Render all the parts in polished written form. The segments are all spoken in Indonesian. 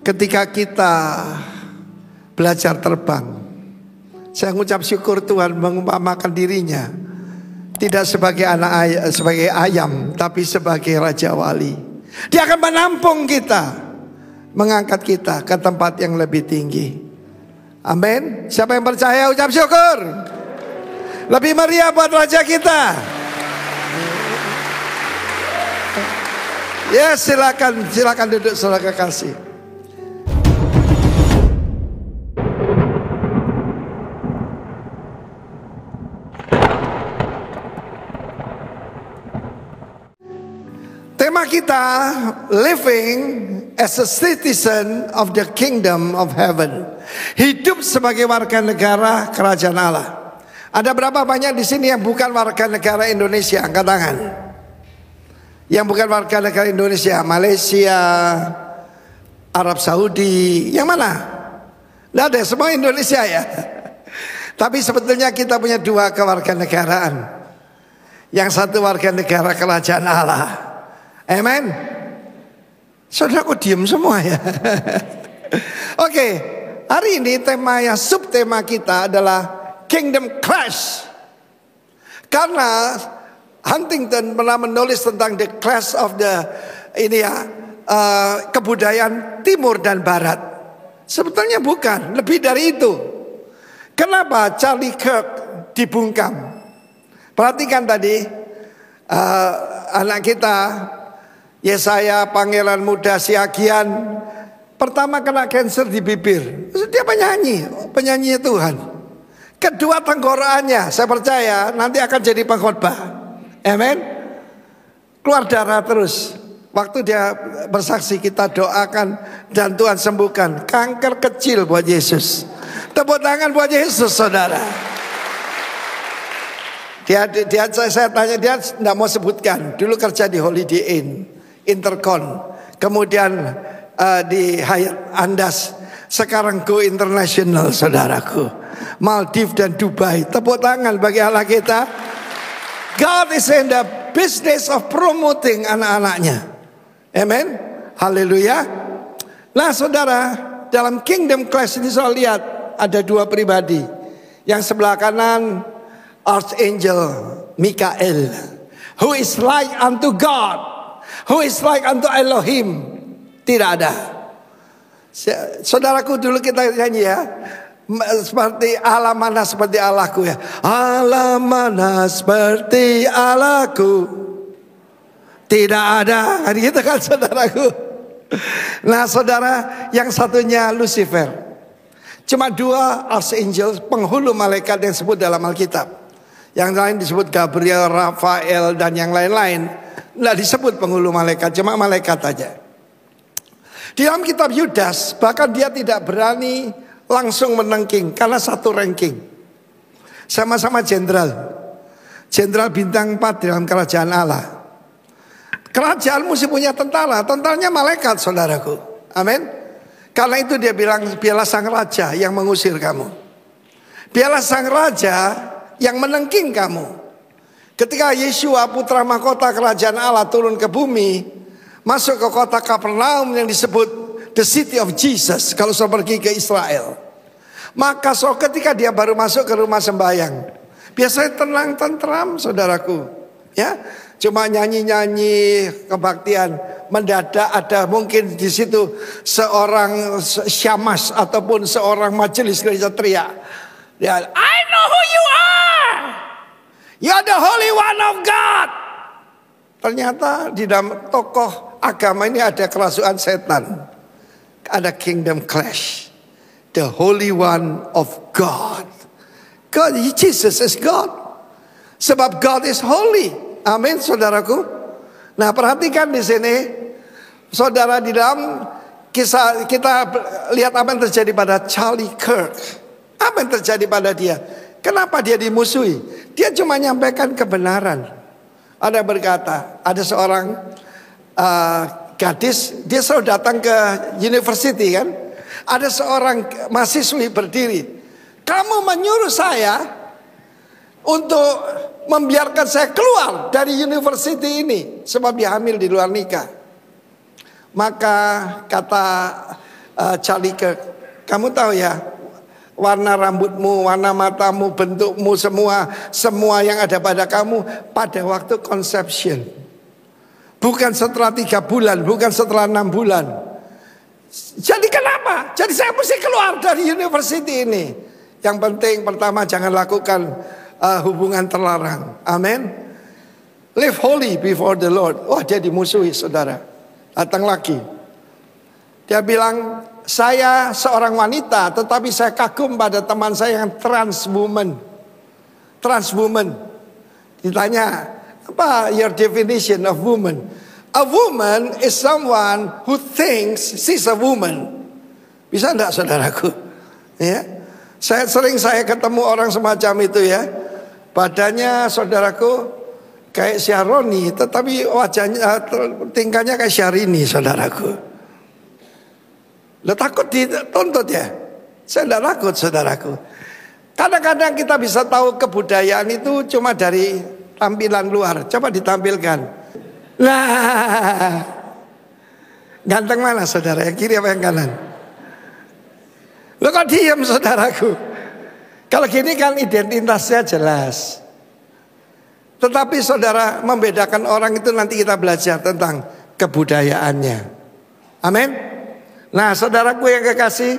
Ketika kita belajar terbang, saya mengucap syukur Tuhan mengumpamakan dirinya tidak sebagai sebagai ayam, tapi sebagai Raja Wali. Dia akan menampung kita, mengangkat kita ke tempat yang lebih tinggi. Amin. Siapa yang percaya ucap syukur. Lebih meriah buat Raja kita. Ya, silakan duduk saudara kekasih. Tema kita, living as a citizen of the kingdom of heaven. Hidup sebagai warga negara kerajaan Allah. Ada berapa banyak di sini yang bukan warga negara Indonesia? Angkat tangan. Yang bukan warga negara Indonesia, Malaysia, Arab Saudi, yang mana? Tidak ada, semua Indonesia ya. Tapi sebetulnya kita punya dua kewarganegaraan. Yang satu warga negara kerajaan Allah. Amen. Saudara kok diem semua ya. Oke, hari ini temanya, subtema kita adalah Kingdom Clash. Karena Huntington pernah menulis tentang the clash of the kebudayaan timur dan barat. Sebetulnya bukan, lebih dari itu. Kenapa Charlie Kirk dibungkam? Perhatikan tadi anak kita Yesaya, pangeran muda Siagian, pertama kena kanker di bibir. Dia penyanyi Tuhan. Kedua, tenggorokannya, saya percaya nanti akan jadi pengkhotbah. Amin. Keluar darah terus. Waktu dia bersaksi, kita doakan dan Tuhan sembuhkan. Kanker kecil buat Yesus. Tepuk tangan buat Yesus, saudara. Saya tanya, dia tidak mau sebutkan. Dulu kerja di Holiday Inn, Intercon, kemudian di Hyatt Andas, sekarang Go International, saudaraku. Maldives dan Dubai. Tepuk tangan bagi Allah kita. God is in the business of promoting anak-anaknya. Amen. Haleluya. Nah saudara, dalam Kingdom Clash ini saya lihat ada dua pribadi. Yang sebelah kanan, Archangel Mikael, who is like unto God, who is like unto Elohim. Tidak ada. Saudaraku, dulu kita nyanyi ya, seperti Allah mana seperti Allahku ya. Allah mana seperti Allahku. Tidak ada. Kan gitu kan saudaraku. Nah saudara, yang satunya Lucifer. Cuma dua archangel, penghulu malaikat yang disebut dalam Alkitab. Yang lain disebut Gabriel, Rafael dan yang lain-lain. Tidak disebut penghulu malaikat, cuma malaikat aja. Di dalam kitab Yudas, bahkan dia tidak berani langsung menengking karena satu ranking. Sama-sama jenderal. Jenderal bintang 4 dalam kerajaan Allah. Kerajaan mesti punya tentara. Tentaranya malaikat, saudaraku. Amin. Karena itu dia bilang, biarlah sang raja yang mengusir kamu. Biarlah sang raja yang menengking kamu. Ketika Yeshua putra mahkota kerajaan Allah turun ke bumi, masuk ke kota Kapernaum yang disebut the city of Jesus, kalau saya pergi ke Israel. Maka ketika dia baru masuk ke rumah sembahyang, biasanya tenang tentram, saudaraku. Ya, cuma nyanyi-nyanyi kebaktian. Mendadak ada mungkin di situ seorang syamas ataupun seorang majelis gereja teriak. Dia, I know who you are. You are the Holy One of God. Ternyata di dalam tokoh agama ini ada kerasukan setan. Ada kingdom clash. The Holy One of God. God, Jesus is God. Sebab God is holy. Amin, saudaraku. Nah, perhatikan di sini, saudara, di dalam kisah kita lihat apa yang terjadi pada Charlie Kirk. Apa yang terjadi pada dia? Kenapa dia dimusuhi? Dia cuma nyampaikan kebenaran. Ada berkata, ada seorang gadis, dia selalu datang ke university kan. Ada seorang mahasiswi berdiri. Kamu menyuruh saya untuk membiarkan saya keluar dari university ini sebab dia hamil di luar nikah. Maka kata Charlie Kirk. Kamu tahu ya, warna rambutmu, warna matamu, bentukmu, semua yang ada pada kamu pada waktu conception. Bukan setelah 3 bulan, bukan setelah 6 bulan. Jadi kenapa? Jadi saya mesti keluar dari university ini. Yang penting pertama jangan lakukan hubungan terlarang. Amin. Live holy before the Lord. Wah, dia dimusuhi saudara. Datang lagi. Dia bilang, saya seorang wanita, tetapi saya kagum pada teman saya yang trans woman. Trans woman. Ditanya, apa your definition of woman? A woman is someone who thinks she's a woman. Bisa enggak saudaraku? Ya. Saya ketemu orang semacam itu ya. Badannya saudaraku kayak Syaroni, tetapi wajahnya tingkahnya kayak Syahrini saudaraku. Lo takut dituntut ya? Saya tidak takut saudaraku. Kadang-kadang kita bisa tahu kebudayaan itu cuma dari tampilan luar. Coba ditampilkan. Nah, ganteng mana saudara? Yang kiri apa yang kanan? Lo kok diam saudaraku? Kalau gini kan identitasnya jelas. Tetapi saudara, membedakan orang itu nanti kita belajar tentang kebudayaannya. Amin. Nah saudaraku yang kekasih,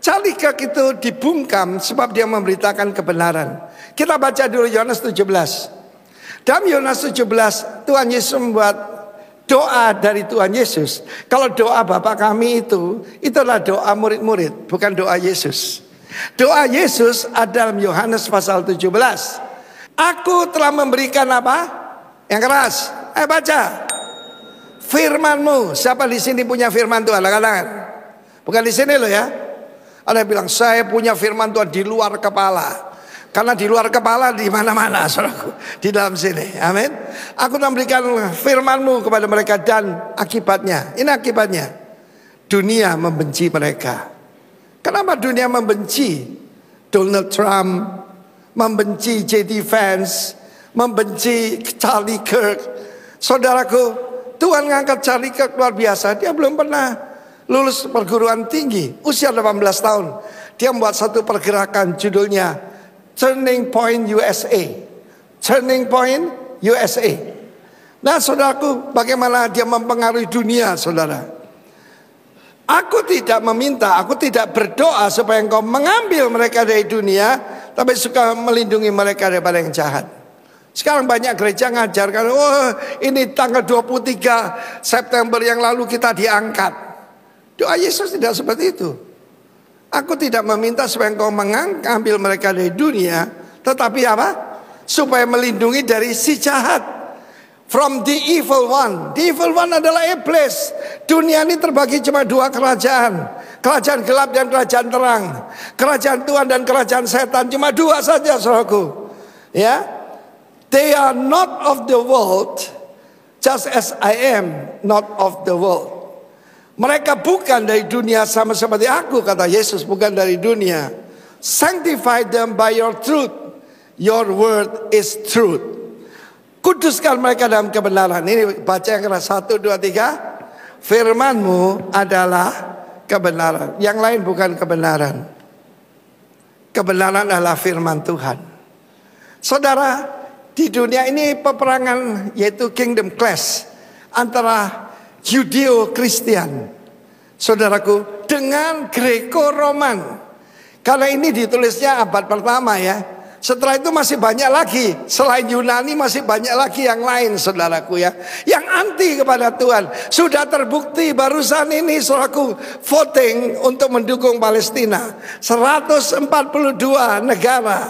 Charlie Kirk itu dibungkam sebab dia memberitakan kebenaran. Kita baca dulu Yohanes 17. Dalam Yohanes 17 Tuhan Yesus membuat doa dari Tuhan Yesus. Kalau doa Bapa kami itu itulah doa murid-murid, bukan doa Yesus. Doa Yesus ada dalam Yohanes pasal 17. Aku telah memberikan apa? Yang keras. Baca. Firman-Mu. Siapa di sini punya firman Tuhan? Katakan. Bukan di sini loh ya. Ada yang bilang saya punya firman Tuhan di luar kepala. Karena di luar kepala di mana-mana saudaraku. Di dalam sini. Amin. Aku telah memberikan firman-Mu kepada mereka dan akibatnya. Ini akibatnya. Dunia membenci mereka. Kenapa dunia membenci Donald Trump, membenci J.D. Vance, membenci Charlie Kirk? Saudaraku, Tuhan ngangkat Charlie Kirk luar biasa. Dia belum pernah lulus perguruan tinggi, usia 18 tahun. Dia membuat satu pergerakan judulnya Turning Point USA. Turning Point USA. Nah saudaraku, bagaimana dia mempengaruhi dunia saudara. Aku tidak meminta, aku tidak berdoa supaya engkau mengambil mereka dari dunia, tapi suka melindungi mereka daripada yang jahat. Sekarang banyak gereja ngajarkan, oh ini tanggal 23 September yang lalu kita diangkat. Doa Yesus tidak seperti itu. Aku tidak meminta supaya engkau mengambil mereka dari dunia, tetapi apa? Supaya melindungi dari si jahat. From the evil one. The evil one adalah iblis. Dunia ini terbagi cuma 2 kerajaan. Kerajaan gelap dan kerajaan terang. Kerajaan Tuhan dan kerajaan setan. Cuma 2 saja saudaraku. Ya. They are not of the world. Just as I am not of the world. Mereka bukan dari dunia sama seperti aku, kata Yesus, bukan dari dunia. Sanctify them by your truth. Your word is truth. Kuduskan mereka dalam kebenaran. Ini baca yang keras. 1, 2, 3. Firman-Mu adalah kebenaran. Yang lain bukan kebenaran. Kebenaran adalah firman Tuhan. Saudara, di dunia ini peperangan yaitu kingdom clash antara Judeo-Kristian, saudaraku, dengan Greco-Roman. Karena ini ditulisnya abad pertama ya. Setelah itu masih banyak lagi. Selain Yunani masih banyak lagi yang lain saudaraku ya. Yang anti kepada Tuhan. Sudah terbukti barusan ini saudaraku voting untuk mendukung Palestina. 142 negara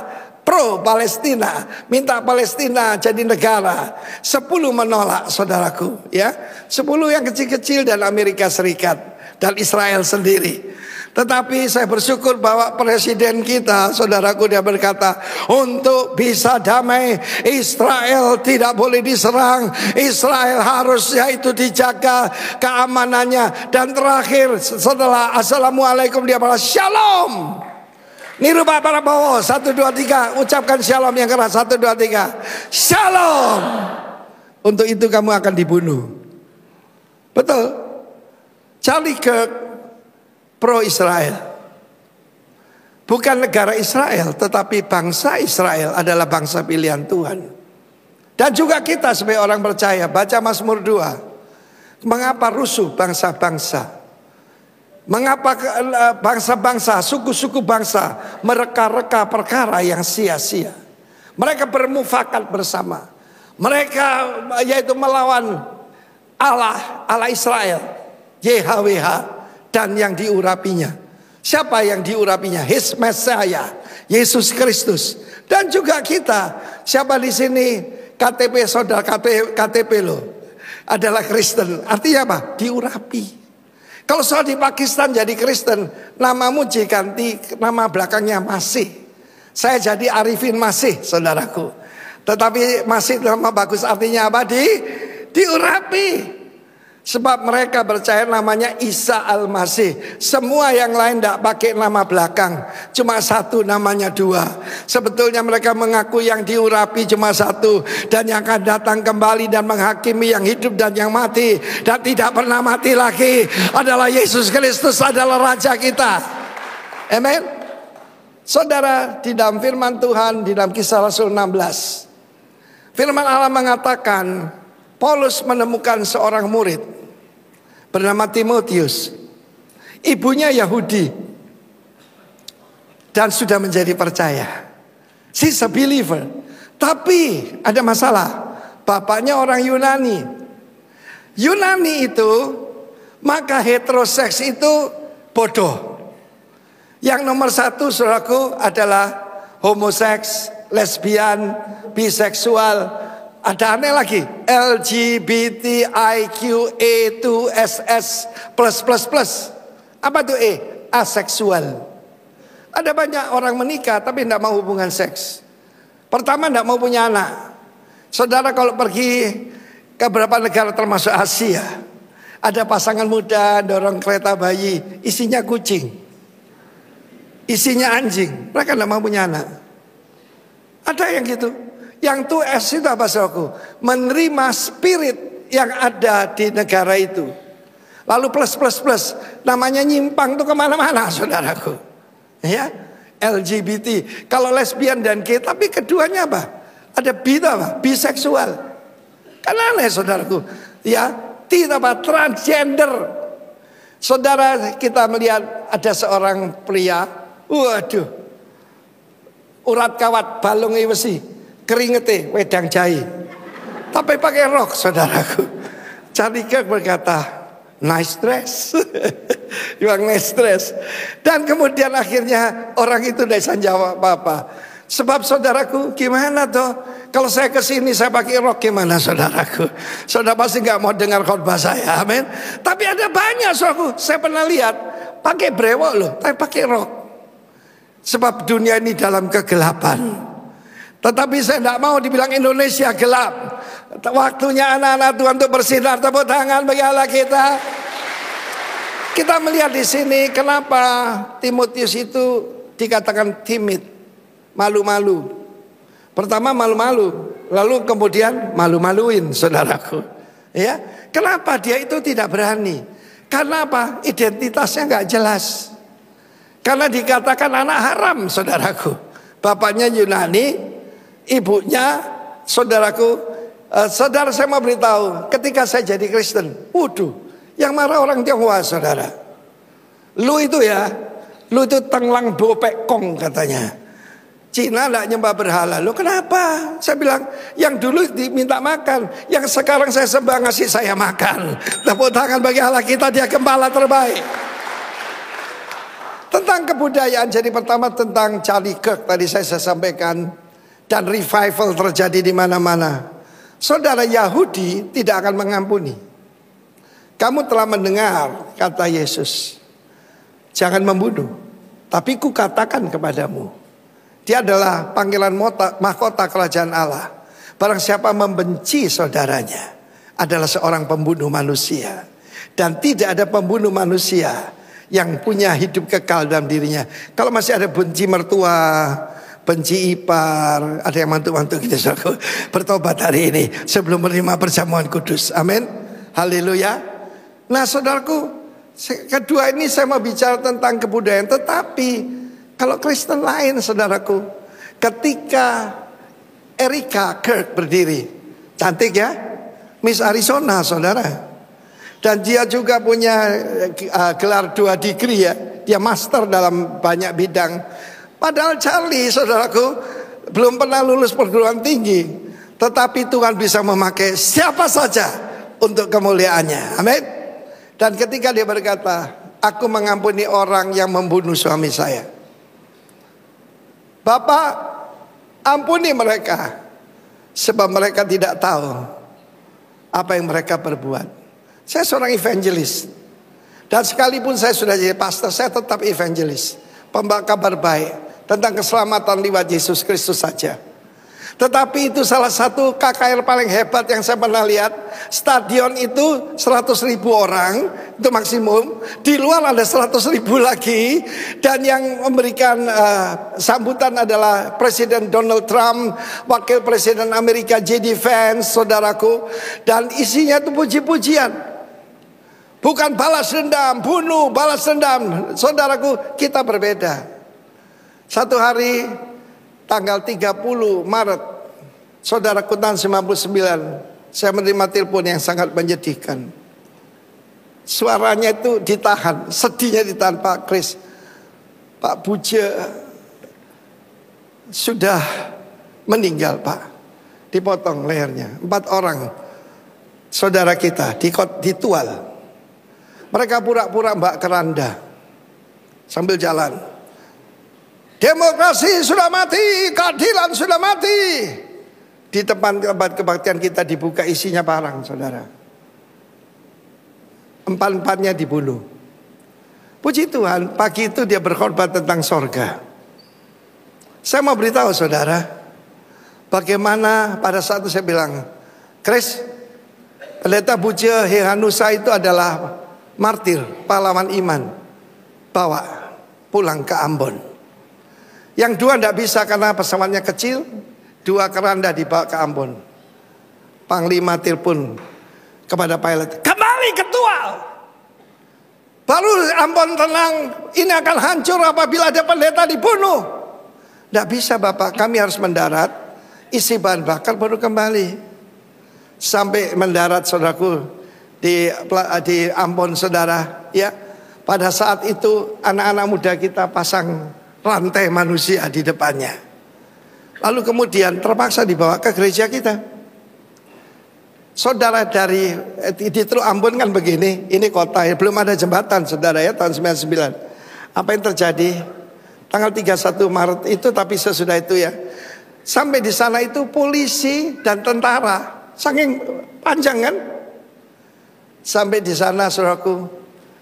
pro Palestina, minta Palestina jadi negara. 10 menolak saudaraku ya. 10 yang kecil-kecil dan Amerika Serikat dan Israel sendiri. Tetapi saya bersyukur bahwa presiden kita, saudaraku, dia berkata, untuk bisa damai, Israel tidak boleh diserang. Israel harus yaitu dijaga keamanannya. Dan terakhir setelah Assalamualaikum dia berkata Shalom. Niru Pak Prabowo. 1, 2, 3. Ucapkan Shalom yang keras. 1, 2, 3. Shalom. Untuk itu kamu akan dibunuh. Betul. Charlie Kirk pro Israel. Bukan negara Israel, tetapi bangsa Israel adalah bangsa pilihan Tuhan. Dan juga kita sebagai orang percaya, baca Mazmur 2. Mengapa rusuh bangsa-bangsa? Mengapa bangsa-bangsa, suku-suku bangsa mereka-reka perkara yang sia-sia? Mereka bermufakat bersama. Mereka yaitu melawan Allah Israel, YHWH, dan yang diurapinya. Siapa yang diurapinya? His Messiah, Yesus Kristus. Dan juga kita. Siapa di sini KTP saudara, KTP lo adalah Kristen. Artinya apa? Diurapi. Kalau soal di Pakistan jadi Kristen, namamu ganti nama belakangnya Masih. Saya jadi Arifin Masih, saudaraku. Tetapi Masih nama bagus, artinya apa? Diurapi. Sebab mereka percaya namanya Isa Al-Masih. Semua yang lain tidak pakai nama belakang, cuma satu, namanya dua. Sebetulnya mereka mengaku yang diurapi cuma satu, dan yang akan datang kembali dan menghakimi yang hidup dan yang mati, dan tidak pernah mati lagi, adalah Yesus Kristus, adalah Raja kita. Amin. Saudara, di dalam firman Tuhan, di dalam Kisah Rasul 16, firman Allah mengatakan, Paulus menemukan seorang murid bernama Timotius. Ibunya Yahudi dan sudah menjadi percaya. She's a believer. Tapi ada masalah. Bapaknya orang Yunani. Yunani itu, maka heteroseks itu bodoh. Yang nomor satu, saudaraku, adalah homoseks, lesbian, biseksual. Ada aneh lagi, LGBTIQA2SS plus. Apa itu E? Aseksual. Ada banyak orang menikah tapi tidak mau hubungan seks. Pertama, tidak mau punya anak. Saudara kalau pergi ke beberapa negara termasuk Asia, ada pasangan muda dorong kereta bayi, isinya kucing, isinya anjing. Mereka tidak mau punya anak. Ada yang gitu. Yang 2S itu apa, saudaraku? Menerima spirit yang ada di negara itu. Lalu plus. Namanya nyimpang tuh kemana-mana, saudaraku. Ya, LGBT. Kalau lesbian dan gay, tapi keduanya apa? Ada biseksual. Kan aneh, saudaraku. Ya, tidak apa, transgender. Saudara, kita melihat ada seorang pria. Waduh, urat kawat balung besi, keringete wedang jahe, tapi pakai rok, saudaraku. Chandika berkata, nice dress. Yang nice dress. Dan kemudian akhirnya orang itu tidak bisa jawab apa-apa. Sebab saudaraku, gimana toh? Kalau saya kesini saya pakai rok, gimana saudaraku? Saudara pasti nggak mau dengar khotbah saya, amin. Tapi ada banyak, saudaraku, saya pernah lihat pakai brewok loh, tapi pakai rok. Sebab dunia ini dalam kegelapan. Tetapi saya tidak mau dibilang Indonesia gelap. Waktunya anak-anak Tuhan untuk bersinar. Tepuk tangan bagi Allah kita. Kita melihat di sini kenapa Timotius itu dikatakan timid, malu-malu. Pertama malu-malu, lalu kemudian malu-maluin, saudaraku. Ya, kenapa dia itu tidak berani? Karena apa? Identitasnya nggak jelas. Karena dikatakan anak haram, saudaraku. Bapaknya Yunani, ibunya, saudaraku, saudara, saya mau beritahu, ketika saya jadi Kristen, waduh, yang marah orang Tionghoa, saudara. Lu itu tenglang bopek kong katanya. Cina tidak nyembah berhala. Lu kenapa? Saya bilang, yang dulu diminta makan, yang sekarang saya sembah ngasih saya makan. Tepuk tangan bagi Allah kita, dia gembala terbaik. Tentang kebudayaan, jadi pertama tentang Charlie Kirk tadi saya sampaikan. Dan revival terjadi di mana-mana. Saudara, Yahudi tidak akan mengampuni. Kamu telah mendengar kata Yesus, jangan membunuh, tapi ku katakan kepadamu, dia adalah panggilan mahkota kerajaan Allah. Barang siapa membenci saudaranya adalah seorang pembunuh manusia. Dan tidak ada pembunuh manusia yang punya hidup kekal dalam dirinya. Kalau masih ada benci mertua, benci ipar, ada yang mantu-mantu gitu, saudaraku, bertobat hari ini sebelum menerima perjamuan kudus. Amin. Haleluya. Nah, saudaraku, Kedua ini saya mau bicara tentang kebudayaan. Tetapi kalau Kristen lain saudaraku, ketika Erika Kirk berdiri, cantik ya, Miss Arizona saudara. Dan dia juga punya gelar 2 degree ya. Dia master dalam banyak bidang. Padahal Charlie saudaraku belum pernah lulus perguruan tinggi. Tetapi Tuhan bisa memakai siapa saja untuk kemuliaannya. Amin. Dan ketika dia berkata, aku mengampuni orang yang membunuh suami saya. Bapak, ampuni mereka. Sebab mereka tidak tahu apa yang mereka perbuat. Saya seorang evangelis. Dan sekalipun saya sudah jadi pastor, saya tetap evangelis. Pembawa kabar baik tentang keselamatan lewat Yesus Kristus saja. Tetapi itu salah satu KKR paling hebat yang saya pernah lihat. Stadion itu 100.000 orang, itu maksimum. Di luar ada 100.000 lagi. Dan yang memberikan sambutan adalah Presiden Donald Trump, Wakil Presiden Amerika J.D. Vance, saudaraku. Dan isinya itu puji-pujian. Bukan balas dendam, bunuh, balas dendam. Saudaraku, kita berbeda. Satu hari tanggal 30 Maret, saudaraku, tahun 99, saya menerima telepon yang sangat menyedihkan. Suaranya itu ditahan, sedihnya ditahan. Pak Kris, Pak Buja sudah meninggal Pak. Dipotong lehernya. 4 orang saudara kita ditual. Mereka pura-pura mbak keranda sambil jalan. Demokrasi sudah mati, keadilan sudah mati. Di tempat kebaktian kita dibuka, isinya parang saudara. 4-4-nya dibunuh. Puji Tuhan, pagi itu dia berkhotbah tentang sorga. Saya mau beritahu saudara, bagaimana pada saat itu saya bilang, Kris, Pendeta Buja Hehanusa itu adalah martir, pahlawan iman. Bawa pulang ke Ambon. Yang 2 tidak bisa karena pesawatnya kecil. 2 keranda dibawa ke Ambon. Panglima telepon kepada pilot, kembali ke Tual. Baru Ambon tenang. Ini akan hancur apabila ada pendeta dibunuh. Tidak bisa Bapak, kami harus mendarat, isi bahan bakar baru kembali. Sampai mendarat saudaraku di Ambon saudara ya. Pada saat itu anak-anak muda kita pasang rantai manusia di depannya. Lalu kemudian terpaksa dibawa ke gereja kita. Saudara, dari di Teluk Ambon kan begini, ini kota ya, belum ada jembatan saudara ya, tahun 99. Apa yang terjadi? Tanggal 31 Maret itu, tapi sesudah itu ya, sampai di sana itu polisi dan tentara, saking panjang kan. Sampai di sana saudaraku,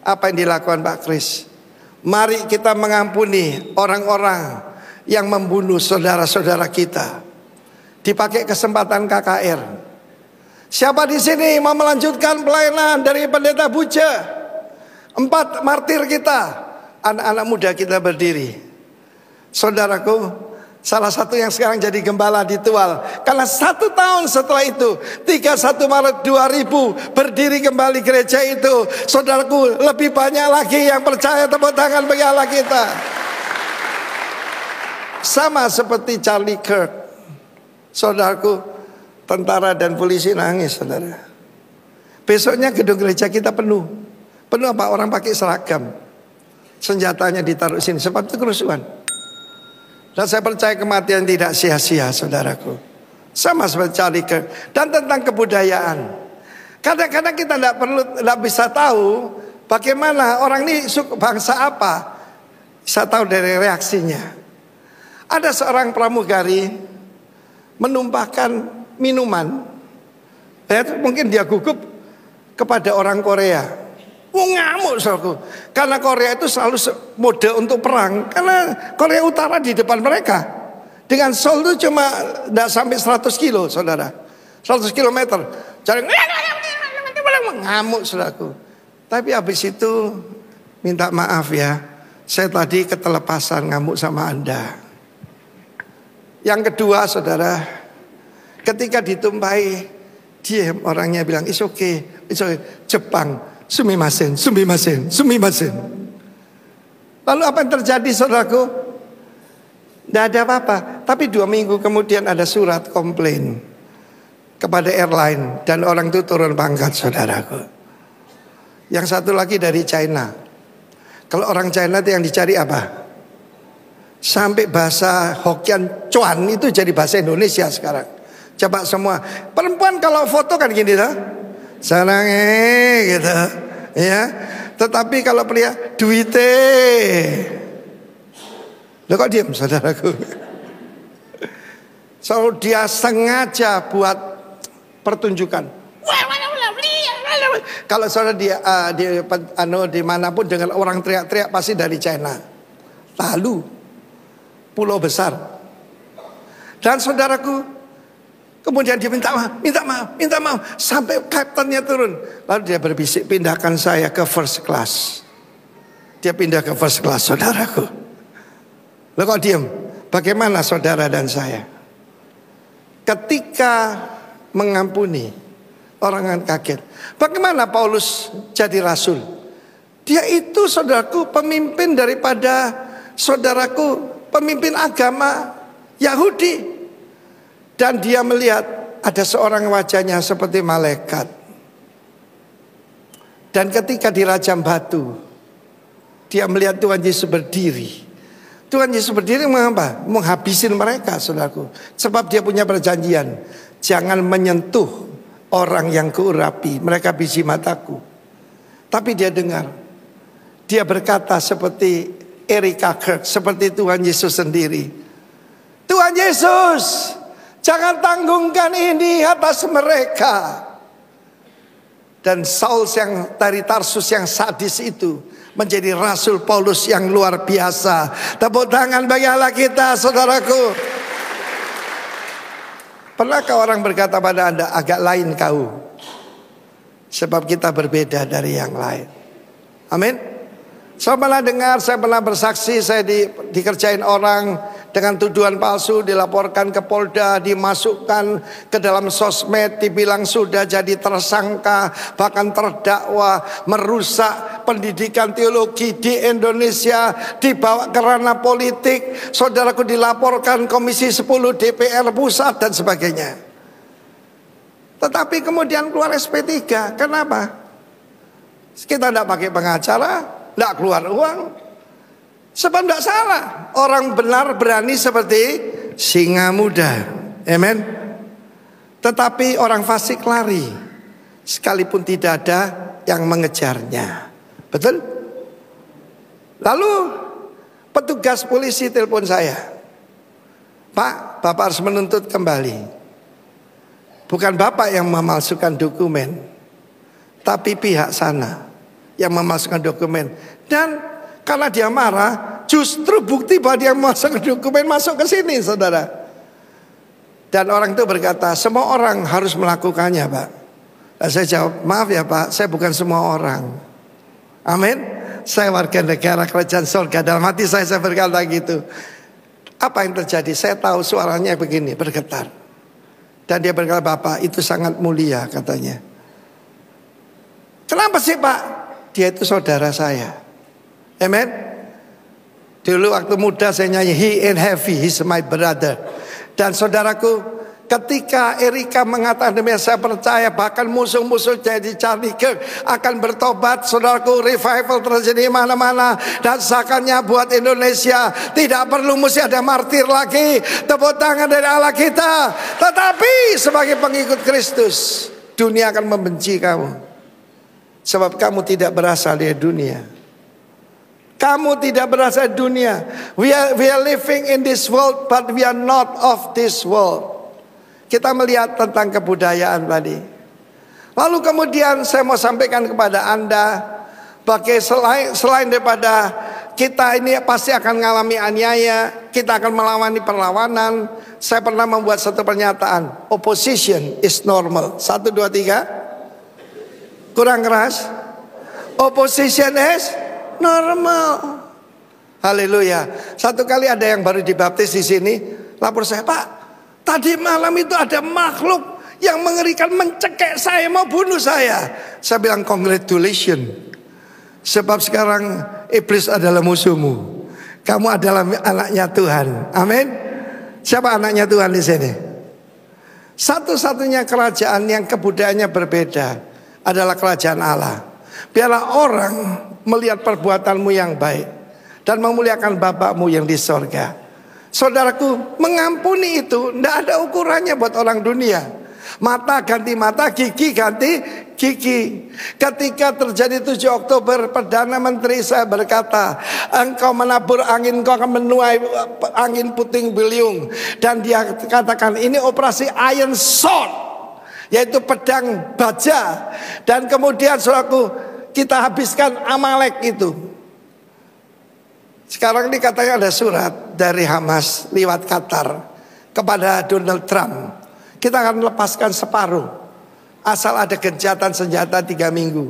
apa yang dilakukan Pak Kris? Mari kita mengampuni orang-orang yang membunuh saudara-saudara kita. Dipakai kesempatan KKR. Siapa di sini mau melanjutkan pelayanan dari Pendeta Buja? 4 martir kita, anak-anak muda kita berdiri. Saudaraku, salah satu yang sekarang jadi gembala di Tual. Karena 1 tahun setelah itu, 31 Maret 2000 berdiri kembali gereja itu. Saudaraku, lebih banyak lagi yang percaya. Tepuk tangan bagi Allah kita. Sama seperti Charlie Kirk. Saudaraku, tentara dan polisi nangis saudara. Besoknya gedung gereja kita penuh. Penuh apa? Orang pakai seragam. Senjatanya ditaruh sini. Sebab itu kerusuhan. Dan saya percaya kematian tidak sia-sia saudaraku. Sama seperti Charlie Kirk. Dan tentang kebudayaan. Kadang-kadang kita tidak bisa tahu bagaimana orang ini bangsa apa. Bisa tahu dari reaksinya. Ada seorang pramugari menumpahkan minuman. Ya, mungkin dia gugup kepada orang Korea. Ngamuk saudaraku. Karena Korea itu selalu mode untuk perang. Karena Korea Utara di depan mereka. Dengan Seoul itu cuma tidak sampai 100 kilo saudara. 100 kilometer. Jadi ngamuk saudaraku. Tapi habis itu minta maaf ya. Saya tadi ketelepasan ngamuk sama Anda. Yang kedua saudara, ketika ditumpahi, diam, orangnya bilang it's okay. Jepang Sumimasen, sumimasen, sumimasen. Lalu apa yang terjadi saudaraku? Tidak ada apa-apa. Tapi 2 minggu kemudian ada surat komplain kepada airline. Dan orang itu turun pangkat saudaraku. Yang satu lagi dari China. Kalau orang China itu yang dicari apa? Sampai bahasa Hokkien cuan itu jadi bahasa Indonesia sekarang. Coba semua. Perempuan kalau foto kan gini lah. Sarange gitu. Ya. Tetapi kalau pria duite. Loh kok diam saudaraku? So dia sengaja buat pertunjukan. Kalau saudara dimanapun dengan orang teriak-teriak pasti dari China. Lalu pulau besar. Dan saudaraku kemudian dia minta maaf sampai kaptennya turun. Lalu dia berbisik, pindahkan saya ke first class. Dia pindah ke first class saudaraku. Loh kok diam? Bagaimana saudara dan saya? Ketika mengampuni, orang akan kaget. Bagaimana Paulus jadi rasul? Dia itu saudaraku pemimpin daripada saudaraku pemimpin agama Yahudi. Dan dia melihat ada seorang wajahnya seperti malaikat. Dan ketika dirajam batu, dia melihat Tuhan Yesus berdiri. Tuhan Yesus berdiri mengapa? Menghabisin mereka saudaraku. Sebab dia punya perjanjian. Jangan menyentuh orang yang keurapi, mereka biji mataku. Tapi dia dengar. Dia berkata seperti Erika Kirk, seperti Tuhan Yesus sendiri. Tuhan Yesus, jangan tanggungkan ini atas mereka. Dan Saul yang dari Tarsus yang sadis itu menjadi Rasul Paulus yang luar biasa. Tepuk tangan bagi Allah kita saudaraku. Pernahkah orang berkata pada Anda, agak lain kau? Sebab kita berbeda dari yang lain. Amin. Saya pernah dengar, saya pernah bersaksi, saya dikerjain orang dengan tuduhan palsu, dilaporkan ke Polda, dimasukkan ke dalam sosmed, dibilang sudah jadi tersangka, bahkan terdakwa, merusak pendidikan teologi di Indonesia, dibawa ke ranah politik. Saudaraku dilaporkan Komisi 10 DPR pusat dan sebagainya. Tetapi kemudian keluar SP3. Kenapa? Kita tidak pakai pengacara, tidak keluar uang. Sebab tidak salah. Orang benar berani seperti singa muda. Amen. Tetapi orang fasik lari, sekalipun tidak ada yang mengejarnya. Betul? Lalu petugas polisi telepon saya. Pak, Bapak harus menuntut kembali. Bukan Bapak yang memalsukan dokumen, tapi pihak sana yang memasukkan dokumen. Dan karena dia marah, justru bukti bahwa dia memasukkan dokumen masuk ke sini saudara. Dan orang itu berkata, semua orang harus melakukannya Pak. Dan saya jawab, maaf ya Pak, saya bukan semua orang. Amin. Saya warga negara kerajaan surga. Dalam hati saya berkata gitu. Apa yang terjadi? Saya tahu suaranya begini, bergetar. Dan dia berkata, Bapak itu sangat mulia katanya. Kenapa sih Pak? Dia itu saudara saya. Amen. Dulu waktu muda saya nyanyi He ain't heavy, he's my brother. Dan saudaraku, ketika Erika mengatakan demikian, saya percaya bahkan musuh-musuh jadi Charlie Kirk akan bertobat. Saudaraku, revival terjadi mana-mana. Dan sakannya buat Indonesia tidak perlu mesti ada martir lagi. Tepuk tangan dari Allah kita. Tetapi sebagai pengikut Kristus, dunia akan membenci kamu. Sebab kamu tidak berasal dari dunia. Kamu tidak berasal dari dunia. We are living in this world, but we are not of this world. Kita melihat tentang kebudayaan tadi. Lalu kemudian saya mau sampaikan kepada Anda, bagi selain daripada kita ini pasti akan mengalami aniaya, kita akan melawani perlawanan. Saya pernah membuat satu pernyataan, opposition is normal. 1, 2, 3. Kurang keras. Opposition is normal. Haleluya. Satu kali ada yang baru dibaptis di sini, lapor saya, Pak, tadi malam itu ada makhluk Yang mengerikan mencekik saya, mau bunuh saya. Saya bilang congratulations. Sebab sekarang iblis adalah musuhmu. Kamu adalah anaknya Tuhan. Amin. Siapa anaknya Tuhan di sini? Satu-satunya kerajaan yang kebudayaannya berbeda adalah kerajaan Allah. Biarlah orang melihat perbuatanmu yang baik dan memuliakan Bapakmu yang di sorga. Saudaraku, mengampuni itu tidak ada ukurannya buat orang dunia. Mata ganti mata, gigi ganti gigi. Ketika terjadi 7 Oktober, Perdana Menteri saya berkata, engkau menabur angin, engkau akan menuai angin puting beliung. Dan dia katakan ini operasi Iron Sword, yaitu pedang baja. Dan kemudian saudaraku, kita habiskan Amalek itu. Sekarang ini katanya ada surat dari Hamas lewat Qatar kepada Donald Trump. Kita akan lepaskan separuh, asal ada gencatan senjata 3 minggu.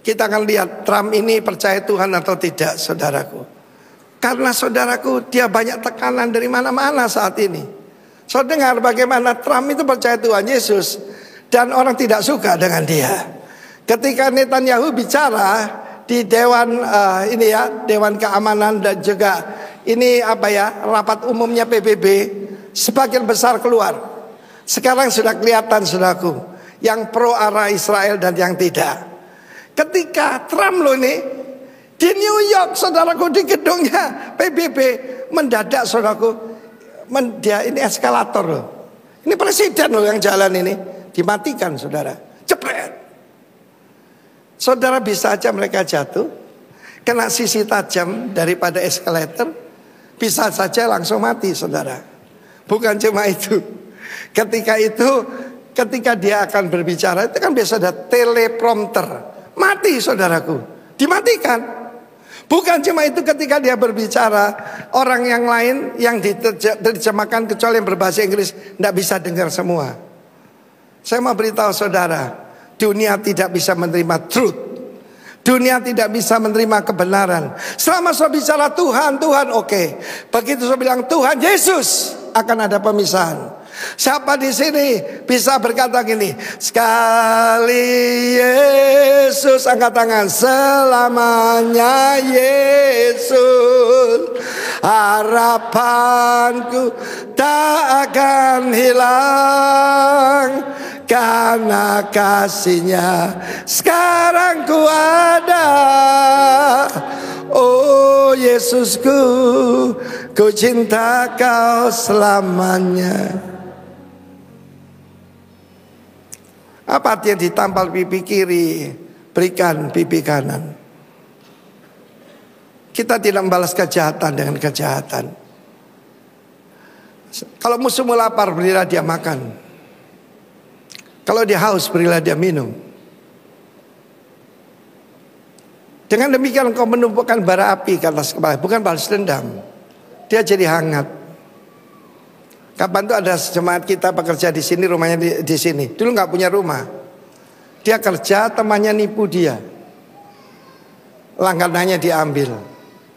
Kita akan lihat Trump ini percaya Tuhan atau tidak, saudaraku. Karena saudaraku, dia banyak tekanan dari mana-mana saat ini. Saudara dengar bagaimana Trump itu percaya Tuhan Yesus, dan orang tidak suka dengan dia. Ketika Netanyahu bicara di Dewan Dewan Keamanan dan juga ini rapat umumnya PBB, sebagian besar keluar. Sekarang sudah kelihatan saudaraku, yang pro arah Israel dan yang tidak. Ketika Trump ini di New York, saudaraku, di gedungnya PBB, mendadak saudaraku, dia ini eskalator loh. Ini presiden loh yang jalan ini, dimatikan saudara, jepret. Saudara, bisa aja mereka jatuh, kena sisi tajam daripada eskalator, bisa saja langsung mati saudara. Bukan cuma itu. Ketika dia akan berbicara, itu kan biasa ada teleprompter. Mati saudaraku, dimatikan. Bukan cuma itu, ketika dia berbicara, orang yang lain yang diterjemahkan kecuali yang berbahasa Inggris tidak bisa dengar semua. Saya mau beritahu saudara, dunia tidak bisa menerima truth. Dunia tidak bisa menerima kebenaran. Selama saya bicara Tuhan, oke. Begitu saya bilang Tuhan Yesus, akan ada pemisahan. Siapa di sini bisa berkata gini, sekali Yesus, angkat tangan, selamanya Yesus, harapanku tak akan hilang, karena kasihnya sekarang ku ada. Oh Yesusku, ku cinta kau selamanya. Apa artinya ditampal pipi kiri, berikan pipi kanan? Kita tidak membalas kejahatan dengan kejahatan. Kalau musuhmu lapar, berilah dia makan. Kalau dia haus, berilah dia minum. Dengan demikian kau menumpukan bara api ke atas kepala, bukan balas dendam. Dia jadi hangat. Kapan tuh ada jemaat kita bekerja di sini, rumahnya di sini. Dulu nggak punya rumah. Dia kerja, temannya nipu dia. Langganannya diambil.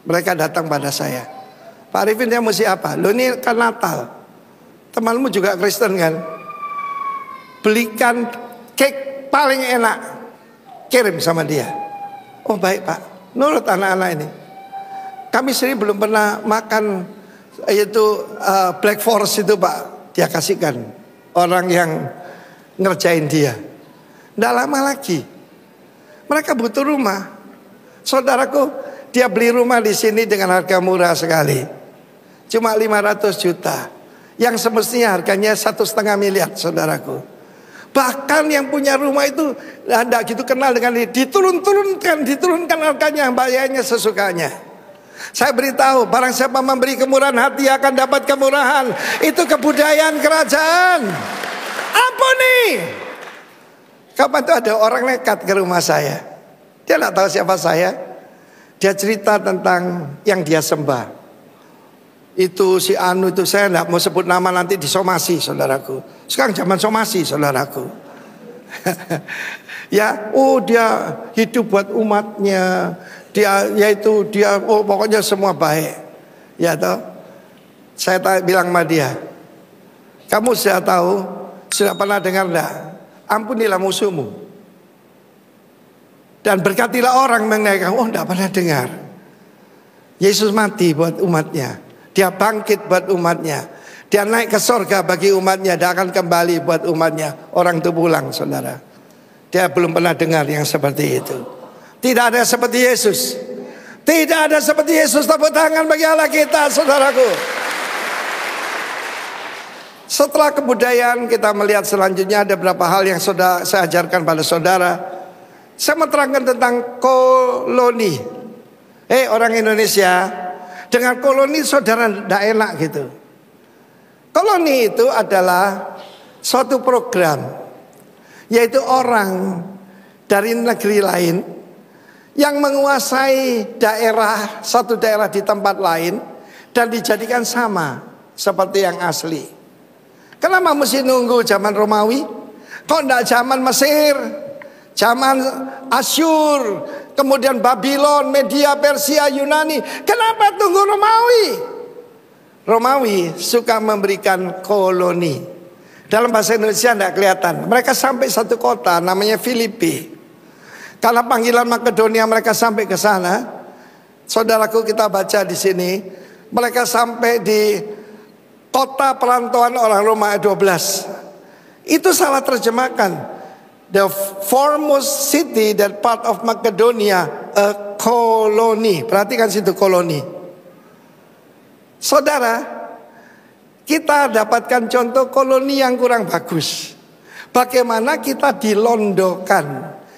Mereka datang pada saya. Pak Arifin, dia mesti apa? Lo ini kan Natal. Temanmu juga Kristen kan? Belikan cake paling enak, kirim sama dia. Oh baik Pak, nurut anak-anak ini. Kami sendiri belum pernah makan yaitu Black Forest itu Pak. Dia kasihkan orang yang ngerjain dia. Nggak lama lagi mereka butuh rumah. Saudaraku, dia beli rumah di sini dengan harga murah sekali, cuma 500 juta, yang semestinya harganya 1,5 miliar saudaraku. Bahkan yang punya rumah itu tidak gitu kenal dengan dia, diturunkan harganya, bayarnya sesukanya. Saya beritahu, barang siapa memberi kemurahan hati akan dapat kemurahan. Itu kebudayaan kerajaan. Ampuni. Kapan itu ada orang nekat ke rumah saya. Dia tidak tahu siapa saya. Dia cerita tentang yang dia sembah. Itu si Anu itu, saya tidak mau sebut nama, nanti disomasi saudaraku. Sekarang zaman somasi saudaraku. Ya, dia hidup buat umatnya. Dia pokoknya semua baik. Ya toh. Saya bilang sama dia, kamu sudah tahu Sudah pernah dengar enggak? Ampunilah musuhmu dan berkatilah orang mengenai kamu. Oh, enggak pernah dengar. Yesus mati buat umatnya. Dia bangkit buat umatnya. Dia naik ke sorga bagi umatnya. Dia akan kembali buat umatnya. Orang itu pulang, saudara. Dia belum pernah dengar yang seperti itu. Tidak ada seperti Yesus. Tidak ada seperti Yesus. Tepuk tangan bagi Allah kita, saudaraku. Setelah kebudayaan, kita melihat selanjutnya ada beberapa hal yang sudah saya ajarkan pada saudara. Saya menerangkan tentang koloni. Orang Indonesia, dengan koloni saudara tidak enak gitu. Koloni itu adalah suatu program, yaitu orang dari negeri lain yang menguasai daerah, satu daerah di tempat lain, dan dijadikan sama seperti yang asli. Kenapa mesti nunggu zaman Romawi? Kok tidak zaman Mesir, zaman Asyur, kemudian Babylon, Media, Persia, Yunani? Kenapa tunggu Romawi? Romawi suka memberikan koloni. Dalam bahasa Indonesia tidak kelihatan. Mereka sampai satu kota namanya Filipi. Karena panggilan Makedonia mereka sampai ke sana. Saudaraku, kita baca di sini, mereka sampai di kota perantauan orang Roma 12. Itu salah terjemahkan. The foremost city that part of Makedonia, a colony. Perhatikan situ, koloni. Saudara, kita dapatkan contoh koloni yang kurang bagus. Bagaimana kita dilondokan,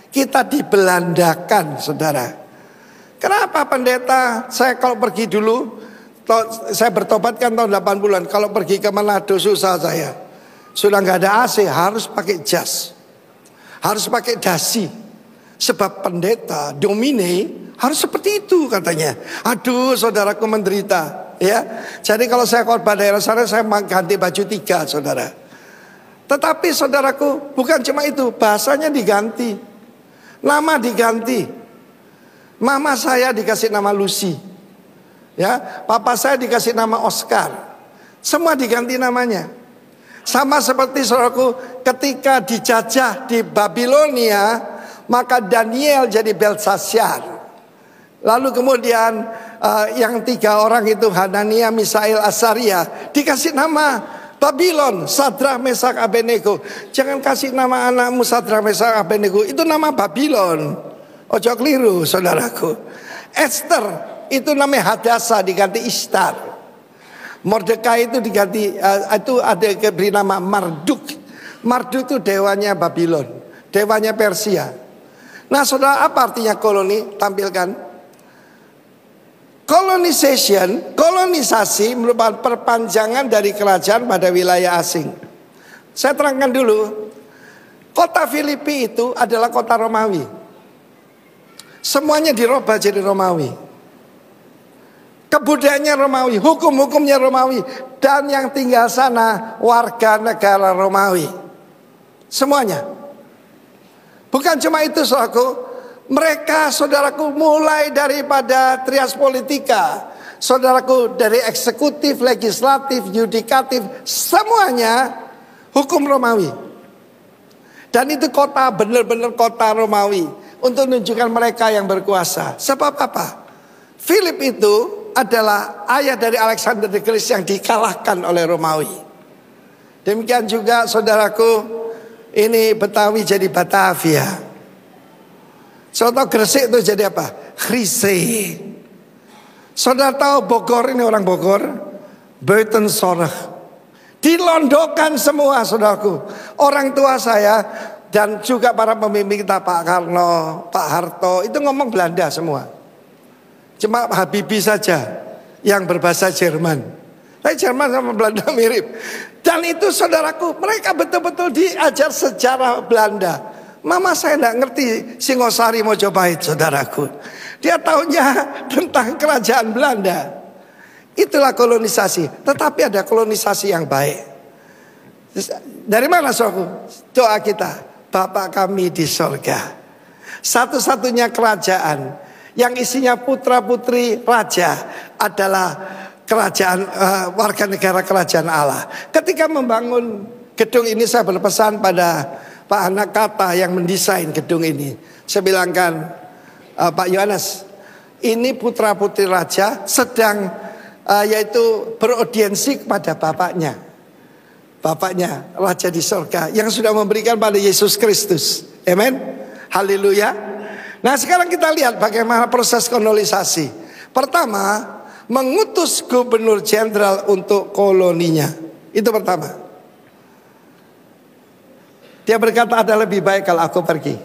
kita dibelandakan, saudara. Kenapa pendeta, saya kalau pergi dulu, saya bertobat kan tahun 80-an. Kalau pergi ke Manado susah saya. Sudah nggak ada AC, harus pakai jas, harus pakai dasi. Sebab pendeta, domine harus seperti itu katanya. Aduh, saudaraku menderita. Ya, jadi kalau saya khotbah daerah sana, saya ganti baju 3, saudara. Tetapi saudaraku, bukan cuma itu, bahasanya diganti, nama diganti. Mama saya dikasih nama Lucy, ya, papa saya dikasih nama Oscar. Semua diganti namanya. Sama seperti saudaraku, ketika dijajah di Babilonia, maka Daniel jadi Belshazzar. Lalu kemudian yang 3 orang itu, Hanania, Misail, Asaria, dikasih nama Babylon, Sadrah, Mesak, Abednego. Jangan kasih nama anakmu Sadrah, Mesak, Abednego, itu nama Babylon. Ojo keliru, saudaraku. Esther itu namanya Hadasa, diganti Ishtar. Mordekai itu diganti, itu ada diberi nama Marduk. Marduk itu dewanya Babylon, dewanya Persia. Nah, saudara, apa artinya koloni? Tampilkan. Colonization, kolonisasi merupakan perpanjangan dari kerajaan pada wilayah asing. Saya terangkan dulu. Kota Filipi itu adalah kota Romawi. Semuanya dirubah jadi Romawi. Kebudayaannya Romawi, hukum-hukumnya Romawi, dan yang tinggal sana warga negara Romawi. Semuanya. Bukan cuma itu, saudaraku. Mereka, saudaraku, mulai daripada trias politika, saudaraku, dari eksekutif, legislatif, yudikatif, semuanya hukum Romawi. Dan itu kota, benar-benar kota Romawi, untuk menunjukkan mereka yang berkuasa. Sebab apa? Philip itu adalah ayah dari Alexander the Great yang dikalahkan oleh Romawi. Demikian juga, saudaraku, ini Betawi jadi Batavia. Saudara tahu Gresik itu jadi apa? Khrise. Saudara tahu Bogor, ini orang Bogor, Buitensorg. Dilondokkan semua, saudaraku. Orang tua saya dan juga para pemimpin kita, Pak Karno, Pak Harto, itu ngomong Belanda semua. Cuma Habibie saja yang berbahasa Jerman. Tapi Jerman sama Belanda mirip. Dan itu, saudaraku, mereka betul-betul diajar sejarah Belanda. Mama saya tidak ngerti Singosari Mojopahit, saudaraku. Dia tahunya tentang kerajaan Belanda. Itulah kolonisasi. Tetapi ada kolonisasi yang baik. Dari mana, saudaraku? Doa kita, Bapa kami di sorga. Satu-satunya kerajaan yang isinya putra-putri raja adalah kerajaan warga negara kerajaan Allah. Ketika membangun Gedung ini saya berpesan pada Pak Anak Kata yang mendesain gedung ini. Saya bilangkan, Pak Yohanes, ini putra putri raja sedang yaitu beraudiensi kepada bapaknya. Bapaknya raja di surga yang sudah memberikan pada Yesus Kristus. Amen. Haleluya. Nah, sekarang kita lihat bagaimana proses kolonisasi. Pertama, mengutus gubernur jenderal untuk koloninya. Itu pertama. Dia berkata, ada lebih baik kalau aku pergi.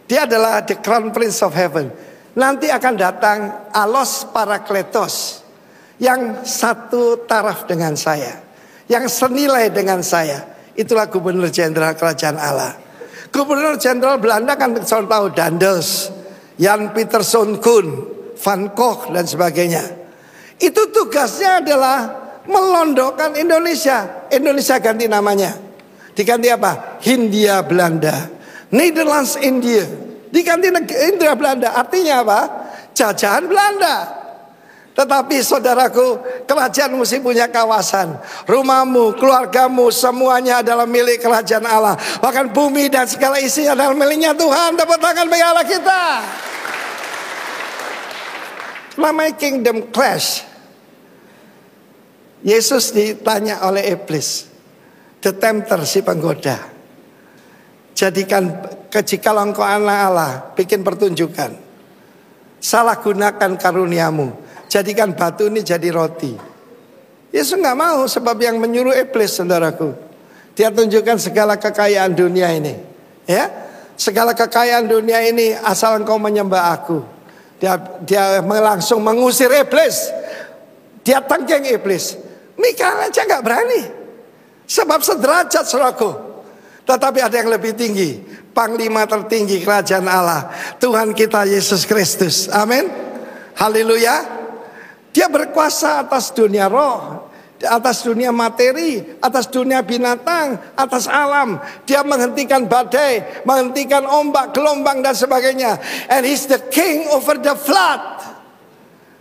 Dia adalah the crown prince of heaven. Nanti akan datang Alos Parakletos, yang satu taraf dengan saya, yang senilai dengan saya. Itulah gubernur jenderal kerajaan Allah. Gubernur jenderal Belanda kan saya tahu, Daendels, Jan Pieterszoon Koen, Van Gogh dan sebagainya. Itu tugasnya adalah melondokkan Indonesia. Indonesia ganti namanya. Diganti apa? Hindia Belanda. Netherlands India. Diganti Hindia Belanda. Artinya apa? Jajahan Belanda. Tetapi saudaraku, kerajaan mesti punya kawasan. Rumahmu, keluargamu, semuanya adalah milik kerajaan Allah. Bahkan bumi dan segala isinya adalah miliknya Tuhan. Tepuk tangan bagi Allah kita. Namanya kingdom clash. Yesus ditanya oleh iblis, the tempter, si penggoda, jadikan, jikalau engkau anak Allah, bikin pertunjukan, salah gunakan karuniamu, jadikan batu ini jadi roti. Yesus nggak mau, sebab yang menyuruh iblis, saudaraku, dia tunjukkan segala kekayaan dunia ini, ya, segala kekayaan dunia ini asal engkau menyembah aku. Dia langsung mengusir iblis. Dia tengking iblis. Mikael aja nggak berani, sebab sederajat saudaraku. Tetapi ada yang lebih tinggi, panglima tertinggi kerajaan Allah, Tuhan kita Yesus Kristus. Amin. Haleluya. Dia berkuasa atas dunia roh, atas dunia materi, atas dunia binatang, atas alam. Dia menghentikan badai, menghentikan ombak, gelombang dan sebagainya. And he's the king over the flood.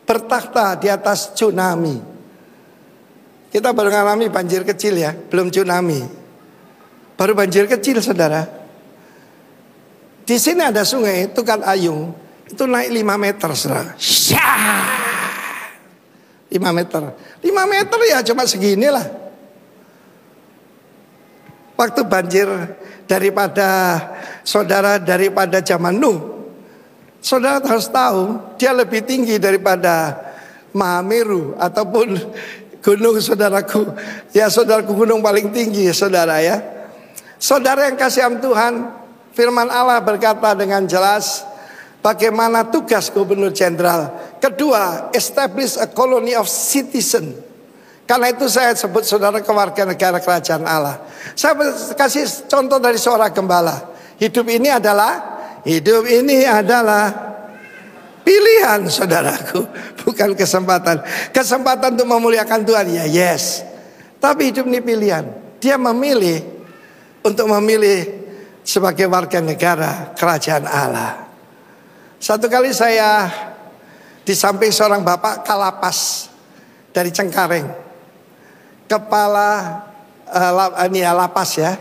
Bertakhta di atas tsunami. Kita baru mengalami banjir kecil ya, belum tsunami. Baru banjir kecil, saudara. Di sini ada sungai Tukat Ayung, itu naik 5 meter, saudara. 5 meter. 5 meter ya cuma segini lah. Waktu banjir daripada zaman Nuh, saudara harus tahu dia lebih tinggi daripada Mahameru ataupun gunung, saudaraku. Ya, saudaraku, gunung paling tinggi, saudara ya. Saudara yang kasih Tuhan, firman Allah berkata dengan jelas bagaimana tugas gubernur jenderal. Kedua, establish a colony of citizen. Karena itu saya sebut saudara keluarga negara kerajaan Allah. Saya kasih contoh dari seorang gembala. Hidup ini adalah pilihan, saudaraku, bukan kesempatan. Kesempatan untuk memuliakan Tuhan, ya yes. Tapi hidup ini pilihan. Dia memilih untuk memilih sebagai warga negara kerajaan Allah. Satu kali saya di samping seorang bapak kalapas dari Cengkareng, kepala lapas ya,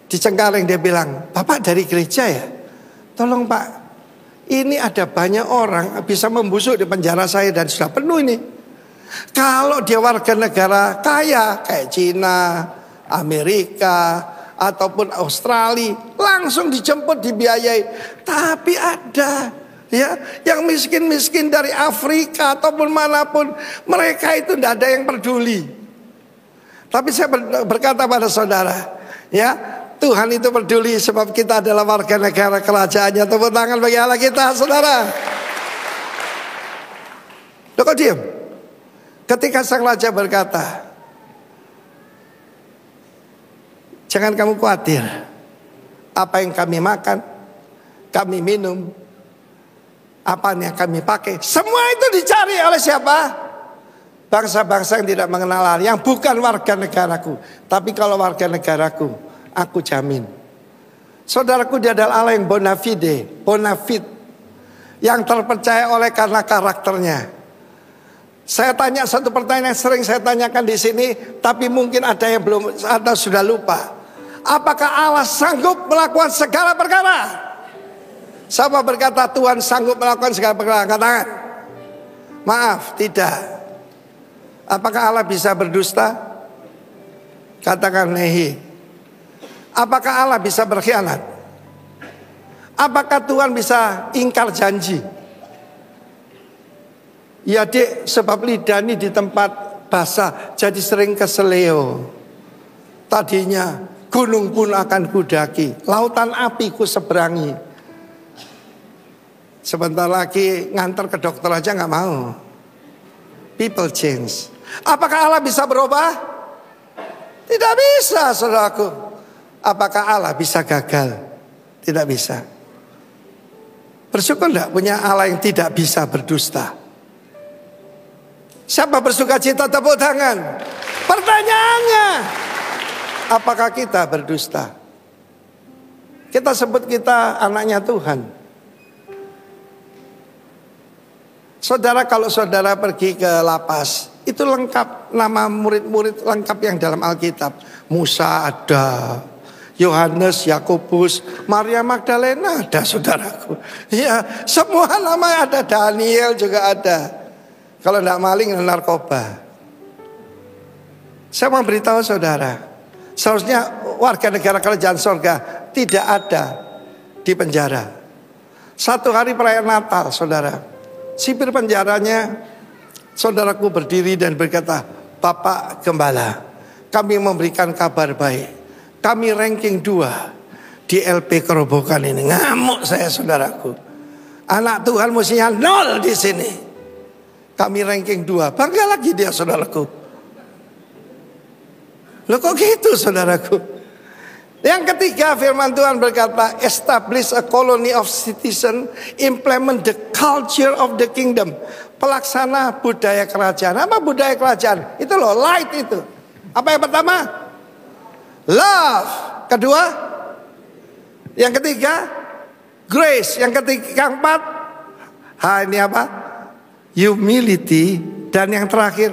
di Cengkareng. Dia bilang, "Bapak dari gereja ya? Tolong Pak, ini ada banyak orang bisa membusuk di penjara saya dan sudah penuh ini. Kalau dia warga negara kaya kayak Cina, Amerika ataupun Australia, langsung dijemput, dibiayai. Tapi ada ya yang miskin-miskin dari Afrika ataupun manapun, mereka itu tidak ada yang peduli. Tapi saya berkata pada saudara, ya, Tuhan itu peduli sebab kita adalah warga negara kerajaannya. Tepuk tangan bagi Allah kita, saudara. Loh, kok diam? Ketika sang raja berkata, jangan kamu khawatir, apa yang kami makan, kami minum, apa yang kami pakai, semua itu dicari oleh siapa? Bangsa-bangsa yang tidak mengenal Allah, yang bukan warga negaraku. Tapi kalau warga negaraku, aku jamin. Saudaraku, dia adalah Allah yang bona fide, yang terpercaya oleh karena karakternya. Saya tanya satu pertanyaan yang sering saya tanyakan di sini, tapi mungkin ada yang belum atau sudah lupa. Apakah Allah sanggup melakukan segala perkara? Sama berkata Tuhan sanggup melakukan segala perkara. Angkat tangan. Maaf, tidak. Apakah Allah bisa berdusta? Katakan nehi. Apakah Allah bisa berkhianat? Apakah Tuhan bisa ingkar janji? Ya dek, sebab lidah ini di tempat basah jadi sering keseleo. Tadinya gunung pun akan kudaki, lautan api ku seberangi. Sebentar lagi ngantar ke dokter aja gak mau. People change. Apakah Allah bisa berubah? Tidak bisa, saudaraku. Apakah Allah bisa gagal? Tidak bisa. Bersyukur enggak punya Allah yang tidak bisa berdusta? Siapa bersuka cita tepuk tangan? Pertanyaannya, apakah kita berdusta? Kita sebut kita anaknya Tuhan. Saudara, kalau saudara pergi ke lapas, itu lengkap nama murid-murid lengkap yang dalam Alkitab. Musa ada, Yohanes, Yakobus, Maria Magdalena ada, saudaraku. Ya, semua nama ada, Daniel juga ada. Kalau tidak maling dan narkoba. Saya mau beritahu saudara, seharusnya warga negara kerajaan sorga tidak ada di penjara. Satu hari perayaan Natal, saudara, sipir penjaranya, saudaraku berdiri dan berkata, Bapak Gembala, kami memberikan kabar baik. Kami ranking 2 di LP Kerobokan ini. Ngamuk saya, saudaraku. Anak Tuhan mestinya 0 di sini. Kami ranking 2. Bangga lagi dia, saudaraku. Loh kok gitu, saudaraku? Yang ketiga, firman Tuhan berkata, establish a colony of citizen, implement the culture of the kingdom. Pelaksana budaya kerajaan. Apa budaya kerajaan? Itu loh, light itu. Apa yang pertama? Love. Kedua? Yang ketiga? Grace. Yang ketiga, keempat? Ini apa? Humility. Dan yang terakhir,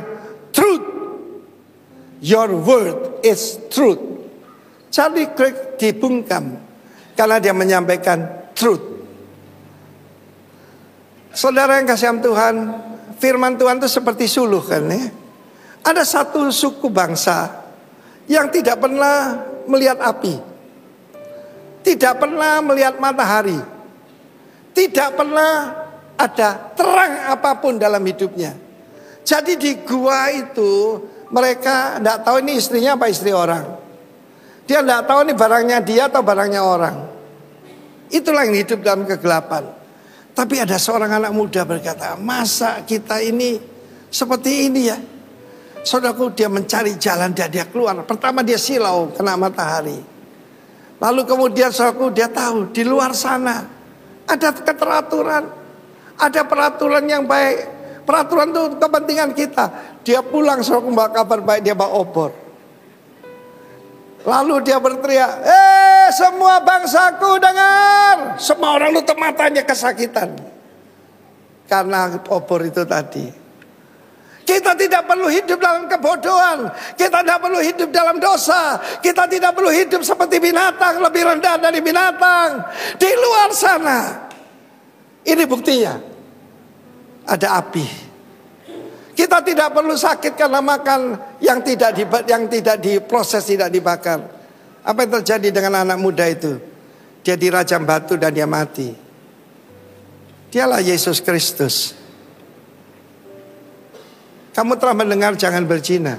truth. Your word is truth. Charlie Kirk dibungkam karena dia menyampaikan truth. Saudara yang kasih Tuhan, firman Tuhan itu seperti suluh kan ya. Ada satu suku bangsa yang tidak pernah melihat api, tidak pernah melihat matahari, tidak pernah ada terang apapun dalam hidupnya. Jadi di gua itu mereka tidak tahu ini istrinya apa istri orang. Dia tidak tahu ini barangnya dia atau barangnya orang. Itulah yang hidup dalam kegelapan. Tapi ada seorang anak muda berkata, masa kita ini seperti ini ya. Saudaraku, dia mencari jalan dan dia keluar. Pertama dia silau kena matahari. Lalu kemudian saudaraku dia tahu di luar sana ada keteraturan. Ada peraturan yang baik. Peraturan itu kepentingan kita. Dia pulang saudaraku membawa kabar baik, dia bawa obor. Lalu dia berteriak, semua bangsaku dengar. Semua orang nutup matanya kesakitan karena obor itu tadi. Kita tidak perlu hidup dalam kebodohan. Kita tidak perlu hidup dalam dosa. Kita tidak perlu hidup seperti binatang, lebih rendah dari binatang. Di luar sana, ini buktinya, ada api. Kita tidak perlu sakit karena makan yang tidak diproses, tidak dibakar. Apa yang terjadi dengan anak muda itu? Dia dirajam batu dan dia mati. Dialah Yesus Kristus. Kamu telah mendengar jangan berzina.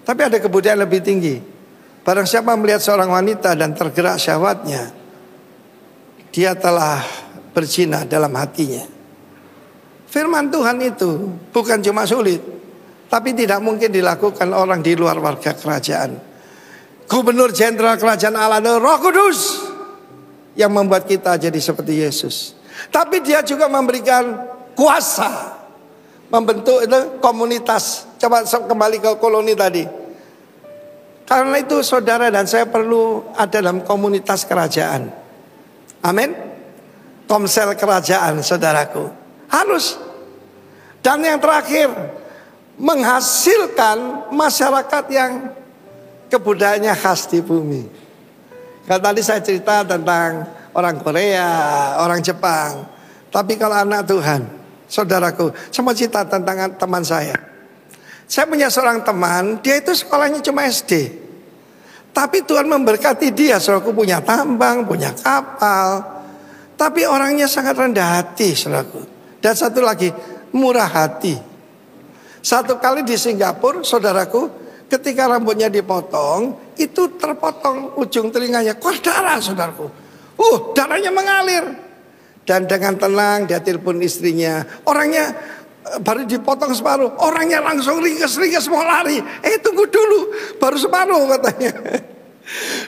Tapi ada kebudayaan lebih tinggi. Barang siapa melihat seorang wanita dan tergerak syahwatnya, dia telah berzina dalam hatinya. Firman Tuhan itu bukan cuma sulit, tapi tidak mungkin dilakukan orang di luar warga kerajaan. Gubernur Jenderal Kerajaan Allah adalah Roh Kudus yang membuat kita jadi seperti Yesus. Tapi dia juga memberikan kuasa membentuk itu komunitas. Coba kembali ke koloni tadi. Karena itu saudara dan saya perlu ada dalam komunitas kerajaan. Amin. Komsel kerajaan, saudaraku. Harus. Dan yang terakhir, menghasilkan masyarakat yang kebudayaannya khas di bumi. Kalau tadi saya cerita tentang orang Korea, orang Jepang. Tapi kalau anak Tuhan, saudaraku, saya mau cerita tentang teman saya. Saya punya seorang teman, dia itu sekolahnya cuma SD. Tapi Tuhan memberkati dia, saudaraku, punya tambang, punya kapal. Tapi orangnya sangat rendah hati, saudaraku. Dan satu lagi, murah hati. Satu kali di Singapura, saudaraku, ketika rambutnya dipotong, itu terpotong ujung telinganya, keluar darah, saudaraku. Darahnya mengalir. Dan dengan tenang dia telepon istrinya. Orangnya baru dipotong separuh, orangnya langsung ringkes-ringkes mau lari. Tunggu dulu, baru separuh katanya.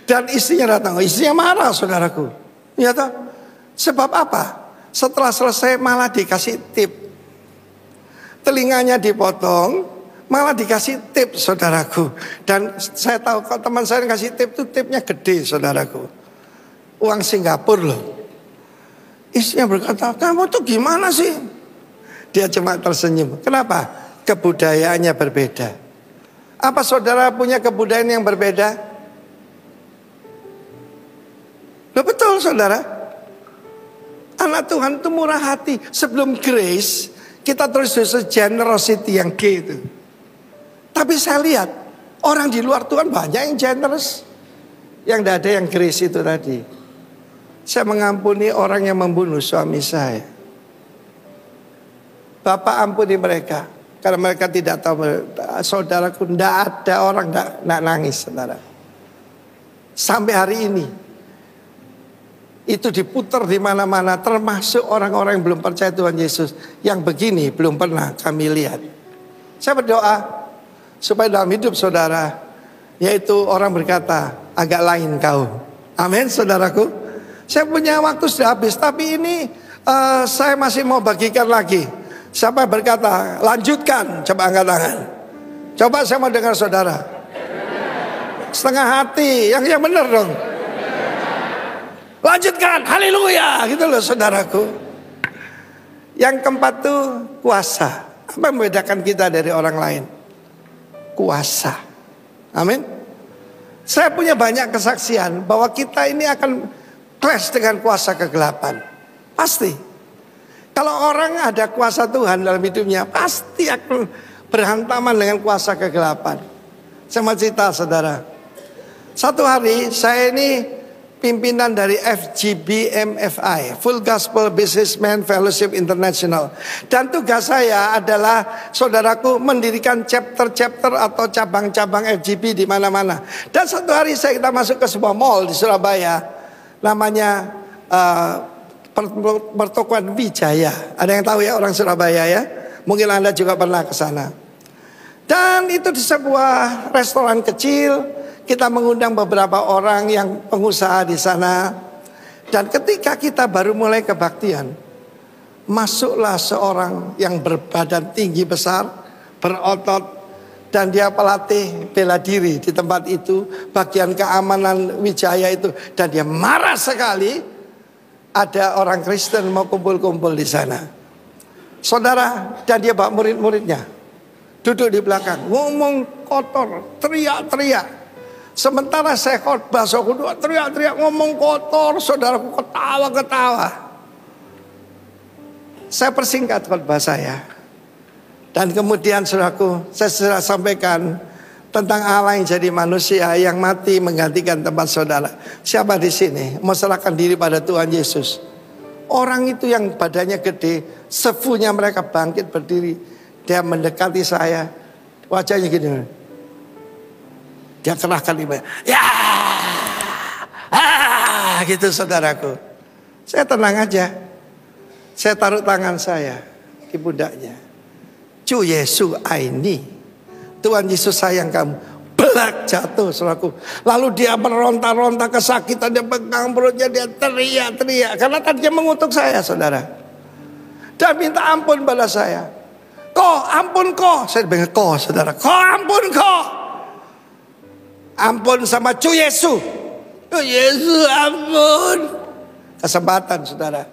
Dan istrinya datang, istrinya marah, saudaraku. Ya toh? Sebab apa? Setelah selesai malah dikasih tip. Telinganya dipotong, malah dikasih tip, saudaraku. Dan saya tahu kalau teman saya yang kasih tip itu tipnya gede, saudaraku. Uang Singapura loh. Istrinya berkata, kamu tuh gimana sih? Dia cuma tersenyum. Kenapa? Kebudayaannya berbeda. Apa saudara punya kebudayaan yang berbeda? Loh, betul, saudara. Anak Tuhan itu murah hati. Sebelum grace, kita terus generosity yang G itu. Tapi saya lihat orang di luar Tuhan banyak yang generous, yang tidak ada yang grace itu tadi. Saya mengampuni orang yang membunuh suami saya. Bapak ampuni mereka, karena mereka tidak tahu. Saudaraku, tidak ada orang tidak nangis, saudara. Sampai hari ini itu diputar di mana-mana, termasuk orang-orang yang belum percaya Tuhan Yesus. Yang begini belum pernah kami lihat. Saya berdoa supaya dalam hidup saudara, yaitu orang berkata, agak lain kau. Amin, saudaraku. Saya punya waktu sudah habis, tapi ini saya masih mau bagikan lagi. Siapa berkata, lanjutkan, coba angkat tangan. Coba saya mau dengar saudara. Setengah hati, yang benar dong. Lanjutkan, haleluya, gitu loh, saudaraku. Yang keempat tuh kuasa. Apa yang membedakan kita dari orang lain? Kuasa. Amin. Saya punya banyak kesaksian bahwa kita ini akan clash dengan kuasa kegelapan. Pasti. Kalau orang ada kuasa Tuhan dalam hidupnya, pasti akan berhantaman dengan kuasa kegelapan. Saya mau cerita, saudara. Satu hari saya ini pimpinan dari FGBMFI, Full Gospel Businessman Fellowship International. Dan tugas saya adalah, saudaraku, mendirikan chapter-chapter atau cabang-cabang FGB di mana-mana. Dan satu hari kita masuk ke sebuah mall di Surabaya, namanya Pertokoan Wijaya. Ada yang tahu ya, orang Surabaya ya? Mungkin Anda juga pernah ke sana. Dan itu di sebuah restoran kecil, kita mengundang beberapa orang yang pengusaha di sana. Dan ketika kita baru mulai kebaktian, masuklah seorang yang berbadan tinggi besar, berotot, dan dia pelatih bela diri di tempat itu, bagian keamanan Wijaya itu. Dan dia marah sekali ada orang Kristen mau kumpul-kumpul di sana, saudara. Dan dia bawa murid-muridnya duduk di belakang, ngomong kotor, teriak-teriak. Sementara saya khotbah, saudara teriak-teriak ngomong kotor, saudaraku ketawa-ketawa. Saya persingkat khotbah saya. Dan kemudian saudaraku, saya sudah sampaikan tentang Allah yang jadi manusia, yang mati menggantikan tempat saudara. Siapa di sini mau serahkan diri pada Tuhan Yesus? Orang itu yang badannya gede, sefunya mereka bangkit berdiri. Dia mendekati saya, wajahnya gini. Dia kerahkan ibadah. Ya, gitu saudaraku. Saya tenang aja. Saya taruh tangan saya di pundaknya. Cu Yesu aini, Tuhan Yesus sayang kamu. Belak jatuh, saudaraku. Lalu dia meronta-ronta kesakitan, dia pegang perutnya, dia teriak-teriak karena tadi dia mengutuk saya, saudara. Dan minta ampun pada saya. Kok ampun kok. Saya bilang kok, saudara. Kok ampun kok. Ampun sama Cu Yesus. Cu Yesus ampun. Kesempatan, saudara.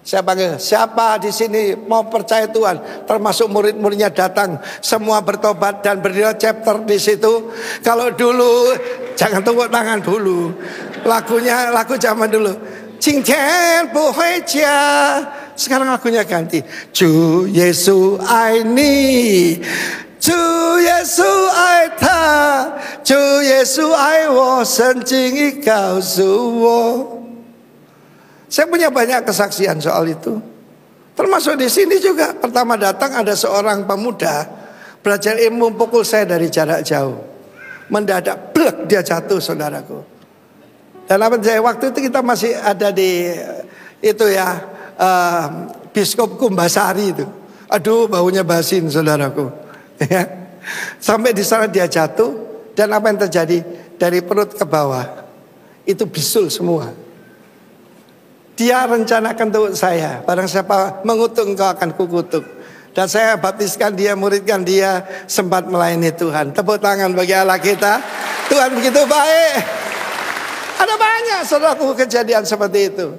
Saya panggil, siapa di sini mau percaya Tuhan? Termasuk murid-muridnya datang, semua bertobat dan berdiri chapter di situ. Kalau dulu, jangan tepuk tangan dulu. Lagunya lagu zaman dulu. Jingtian bu hui jia. Sekarang lagunya ganti. Ju Yesu ai ni, Ju Yesu ai ta, Ju Yesu ai wo, Shen Jing yi gao su wo. Saya punya banyak kesaksian soal itu. Termasuk di sini juga. Pertama datang ada seorang pemuda belajar ilmu, pukul saya dari jarak jauh. Mendadak blek dia jatuh, saudaraku. Dan apa waktu itu kita masih ada di itu ya, Biskop Kumbasari itu. Aduh, baunya basin, saudaraku. Sampai di sana dia jatuh, dan apa yang terjadi? Dari perut ke bawah itu bisul semua. Dia rencanakan untuk saya, barang siapa mengutuk engkau akan kukutuk. Dan saya baptiskan dia, muridkan dia, sempat melayani Tuhan. Tepuk tangan bagi Allah kita. Tuhan begitu baik. Ada banyak saudaraku kejadian seperti itu.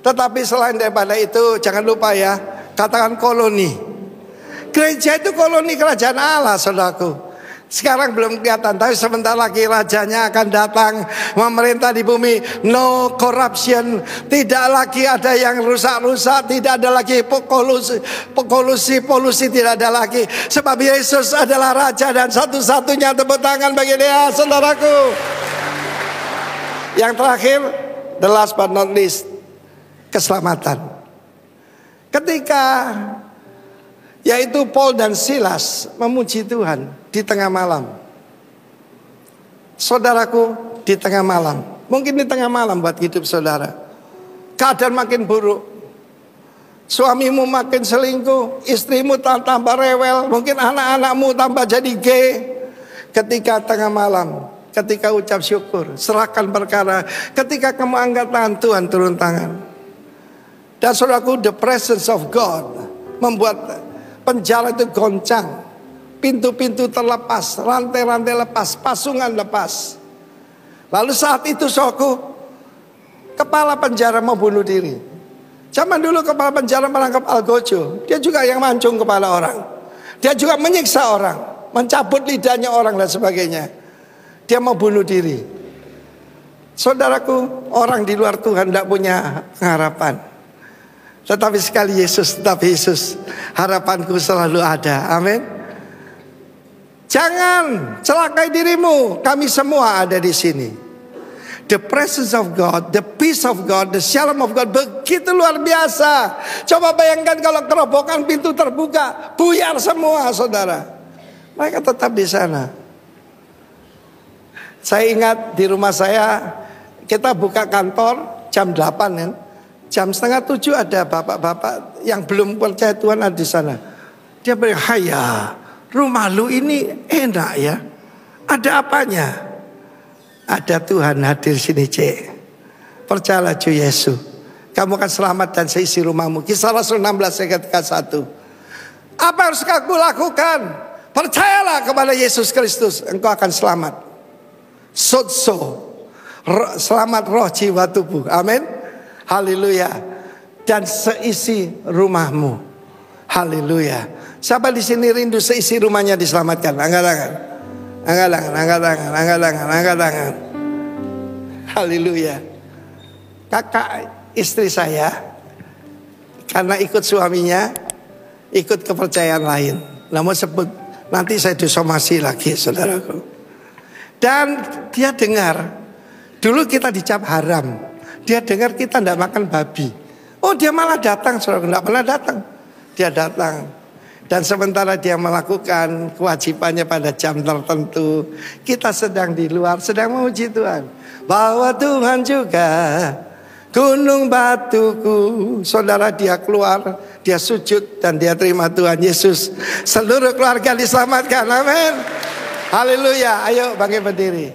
Tetapi selain daripada itu, jangan lupa ya, katakan koloni. Gereja itu koloni kerajaan Allah, saudaraku. Sekarang belum kelihatan, tapi sebentar lagi rajanya akan datang memerintah di bumi. No corruption, tidak lagi ada yang rusak-rusak, tidak ada lagi polusi tidak ada lagi. Sebab Yesus adalah Raja dan satu-satunya. Tepuk tangan bagi dia, saudaraku. Yang terakhir, the last but not least, keselamatan. Ketika yaitu Paul dan Silas memuji Tuhan di tengah malam. Saudaraku, di tengah malam. Mungkin di tengah malam buat hidup saudara. Keadaan makin buruk. Suamimu makin selingkuh, istrimu tambah rewel, mungkin anak-anakmu tambah jadi gay. Ketika tengah malam, ketika ucap syukur, serahkan perkara. Ketika kamu angkat tangan, Tuhan turun tangan. Dan saudaraku, the presence of God membuat penjara itu goncang. Pintu-pintu terlepas, rantai-rantai lepas, pasungan lepas. Lalu saat itu saudaraku, kepala penjara mau bunuh diri. Zaman dulu kepala penjara menangkap algojo. Dia juga yang mancung kepala orang. Dia juga menyiksa orang, mencabut lidahnya orang dan sebagainya. Dia mau bunuh diri. Saudaraku, orang di luar Tuhan tidak punya harapan. Tetapi sekali Yesus, tetapi Yesus, harapanku selalu ada. Amin. Jangan celakai dirimu. Kami semua ada di sini. The presence of God, the peace of God, the shalom of God begitu luar biasa. Coba bayangkan kalau kerobokan pintu terbuka, buyar semua, saudara. Mereka tetap di sana. Saya ingat di rumah saya, kita buka kantor jam 8 kan. Jam 6:30 ada bapak-bapak yang belum percaya Tuhan ada di sana. Dia bilang, "Haya, rumah lu ini enak ya. Ada apanya?" Ada Tuhan hadir sini, Cek. Percayalah Ju Yesus, kamu akan selamat dan seisi rumahmu. Kisah Rasul 16 ayat 1. Apa harus aku lakukan? Percayalah kepada Yesus Kristus, engkau akan selamat. Selamat roh, jiwa, tubuh. Amin. Haleluya. Dan seisi rumahmu. Haleluya. Siapa di sini rindu seisi rumahnya diselamatkan? Angkat tangan. Angkat tangan, angkat tangan, angkat tangan, angkat tangan. Haleluya. Kakak istri saya, karena ikut suaminya, ikut kepercayaan lain. Namun sebut, nanti saya disomasi lagi, saudaraku. Dan dia dengar, dulu kita dicap haram. Dia dengar kita tidak makan babi. Oh, dia malah datang, saudara, tidak pernah datang. Dia datang. Dan sementara dia melakukan kewajibannya pada jam tertentu, kita sedang di luar, sedang memuji Tuhan. Bahwa Tuhan juga gunung batuku. Saudara, dia keluar, dia sujud dan dia terima Tuhan Yesus. Seluruh keluarga diselamatkan, amin. Haleluya. Ayo bangkit berdiri.